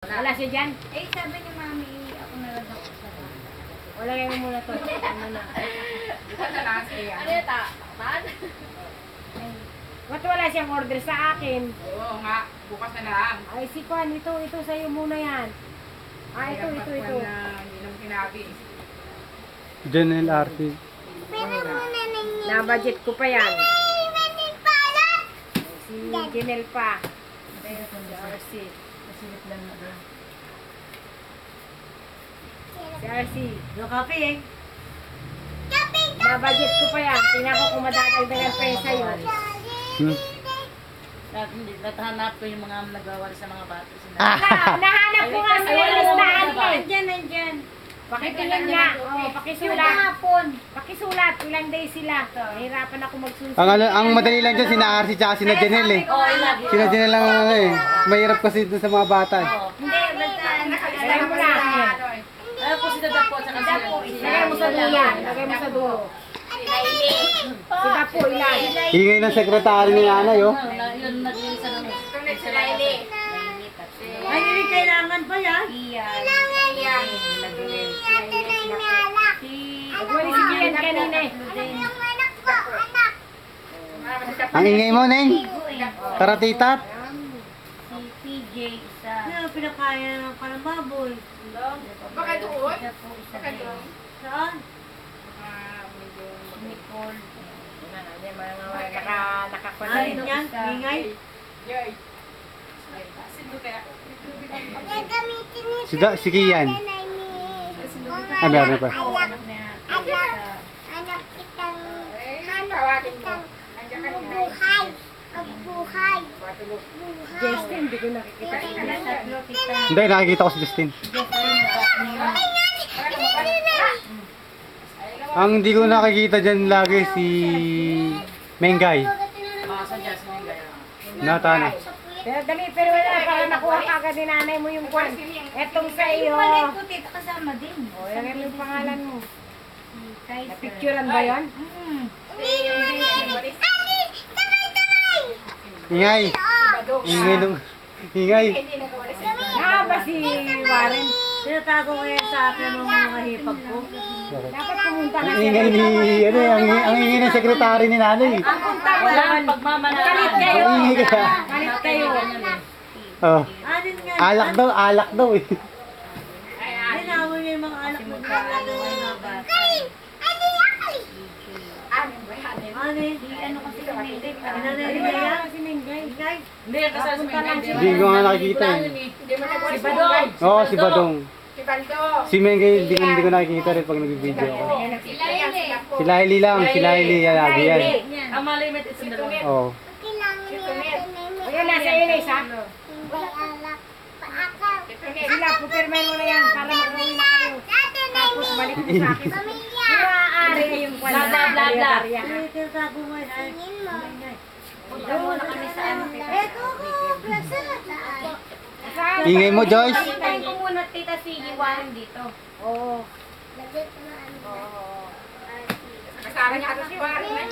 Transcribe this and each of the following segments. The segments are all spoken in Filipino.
Wala siya dyan? Eh, sabi ni Mami, ako na lang ako sa Wala kayo muna to. Ano na? Ano yun, Taan? Ba't wala siyang order sa akin? Oo nga, bukas na lang. Ay, si Juan, ito sa'yo muna yan. Ah, ito. Hindi nang sinabi. Janelle RT. Na-budget ko pa yan. Si Janelle pa. Si RC. Si RC. No coffee eh. Na-budget ko pa yan. Tingnan ko kung madadagdagan pesa yun. Natahanap ko yung mga nagawa sa mga bata. Nahanap ko nga sa listahan eh. Nandyan. Pakitingin nga. Oh, pakisulat. Pakisulat. Ilang days sila. Nahirapan ako magsusunod. Ang madali lang dyan, sina RC tsaka sina Janelle eh. Oo, ilagi. Sina Janelle lang ano eh. Mahirap kasi dun sa mga bata eh. Hindi, Lagay mo na. Ayaw ko sila dapo at saka sila. Lagay mo sa dulo. Lagay mo sa dulo. Si Dapo, ilan? Ingay ng sekretary ni nanay oh. Yun, nag-iisa ng Si Laili. Ay, hindi kailangan pa yan. Nagwali si Gian kanina eh. Ang ingay mo, Neng. Tara, titat. Si PJ isa. Ano pinakaya ng parang baboy? Baka doon? Dapo isa Baka din. doon? Saan? Nicole. Nakakwala Alin rin. yan? Ingay? Yoy. Sino kaya? Si Kian. Ah, meron pa. Anak niya. Tawagin mo. Andiyan ka Justin, hindi ko nakikita. Tatlo kita. Hindi, nakikita ko si Justin. Ang hindi ko nakikita dyan lagi si Mengay. Natana. Pero dali, pero wala. Para nakuha ka agad ni nanay mo yung kwan. Etong sa iyo. Mali ko, tita, kasama din. O, lagay mo yung pangalan mo. Kay Napicturean ba yun? Ingay. Ingay nung... Ingay. Ba si Warren? Tinatago ko yan sa akin ng mga hipag ko. Dapat pumunta na Ang ingay ni... Ano eh, ang ingay ng sekretary ni nanay. Ang punta mo Wala naman. ang pagmamanahan. Kalit kayo. Ang ingay kaya. Kalit kayo. Oh. Alin nga? Alak daw eh. Linawin niya yung mga anak mo ginagawa ng mga bata. Alin? Ano kasi kami, Pinanay niya yan? Si Mengay. Ingay? Hindi, kasama sa mga Hindi ko nga nakikita eh. Hindi mo nagwali Si Badong. Oo, si Badong. Si Baldo. Si Mengay, hindi ko nakikita rin pag nag-video ako. Si Laili. Si Laili lang, si Laili, lagi yan. Ang malimit is ang dalawa. Oo. Ayun, nasa iyo na isa. Sila, pupirmen mo na yan para mag-uwi na kayo. Tapos balik mo sa akin. Maaari na yung kwan. Bla, bla, bla, bla. Tinatago mo yan. Ay, ingay. Doon na kami sa ano. Eto ko, klasa. Ingay mo, Joyce. Hintayin ko muna tita si Warren dito. Oo. Kasama niya ito si Warren.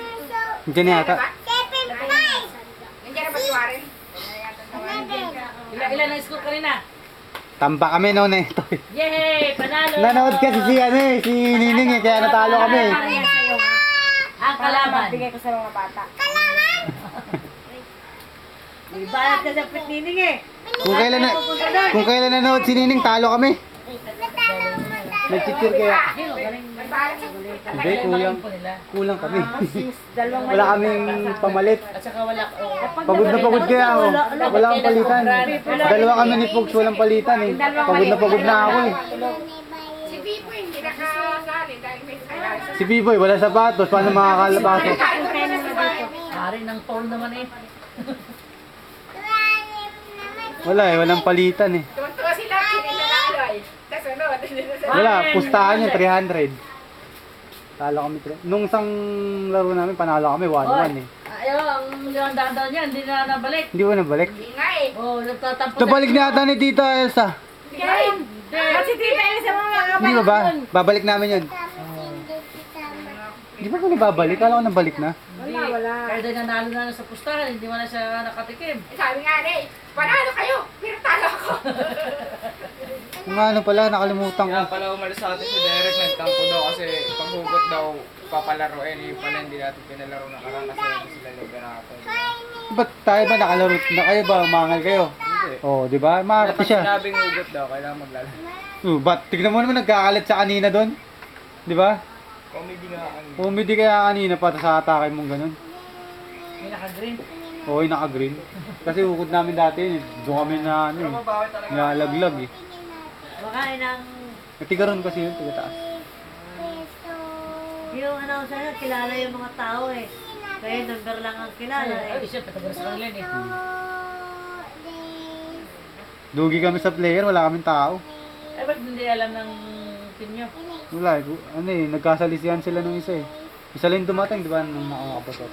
Diyan yata. Nandiyan na ba si Warren? Ilan ang score kanina? Tamba kami noon eh. Yay! Panalo! Nanood kasi si ano eh, si Nining eh, kaya natalo kami. Ang kalaban. Bigay ko sa mga bata. May balat ka sa pitnining eh. Kung kailan nanood si Nining, talo kami. Nag-cheer kaya. Hindi, kulang kami. Wala kaming pamalit. At saka wala. Pagod na pagod kaya ako. Wala akong palitan. Dalawa kami ni Pogs, walang palitan eh. Pagod na ako eh. Si Bibo hindi nakasali dahil may sala. Si Biboy, wala sapatos, paano makakalabasok? Pare ng tol naman eh. Wala eh, walang palitan eh. Tuwa sila, sinanalo eh. Kasunod. Wala, pustahan yun, 300. Talo kami 300. Nung isang laro namin, panalo kami, 1-1 eh. Ayaw, ang yung dahan niya, hindi na nabalik. Hindi ko nabalik. Hindi nga eh. Oh, nagtatampo. Nabalik na ata ni Tita Elsa. Kasi tita yun sa mga Hindi ba ba? Babalik namin yun. Di ba ko nababalik? Kala ko nabalik na. wala. Kaya din nanalo na sa pustahan, hindi mo na siya nakatikim. Sabi nga na panalo kayo, pero talo ako. Kung ano pala, nakalimutan ko. Kaya pala umalis sa atin si Derek, nagtampo daw kasi paghugot daw papalaruin, yung pala hindi natin pinalaro na karang kasi hindi sila lugar natin. Ba't tayo ba nakalaro? Na kayo ba? Umangal kayo? Hindi. Oh, di ba? Maarte Dapat siya. sinabing hugot daw, kailangan maglalaro. Ba't tignan mo naman nagkakalat sa kanina doon? Di ba? Comedy nga kanina. Umidi kaya kanina para sa atake mong ganun. May naka-green. Oo, naka-green. Kasi ukod namin dati yun. Doon kami na ano Pero eh. mabawi talaga. Nalaglag eh. Baka ng Natigaron kasi yun, taga taas. yung announcer na kilala yung mga tao eh. Kaya number lang ang kilala eh. Ay, siya, patagal sa kanila eh. Dugi kami sa player, wala kaming tao. Eh, ba't hindi alam ng team nyo? Wala eh, ano eh, nagkasalisihan sila nung isa eh. Isa lang dumating, di ba, nung nakakapatot.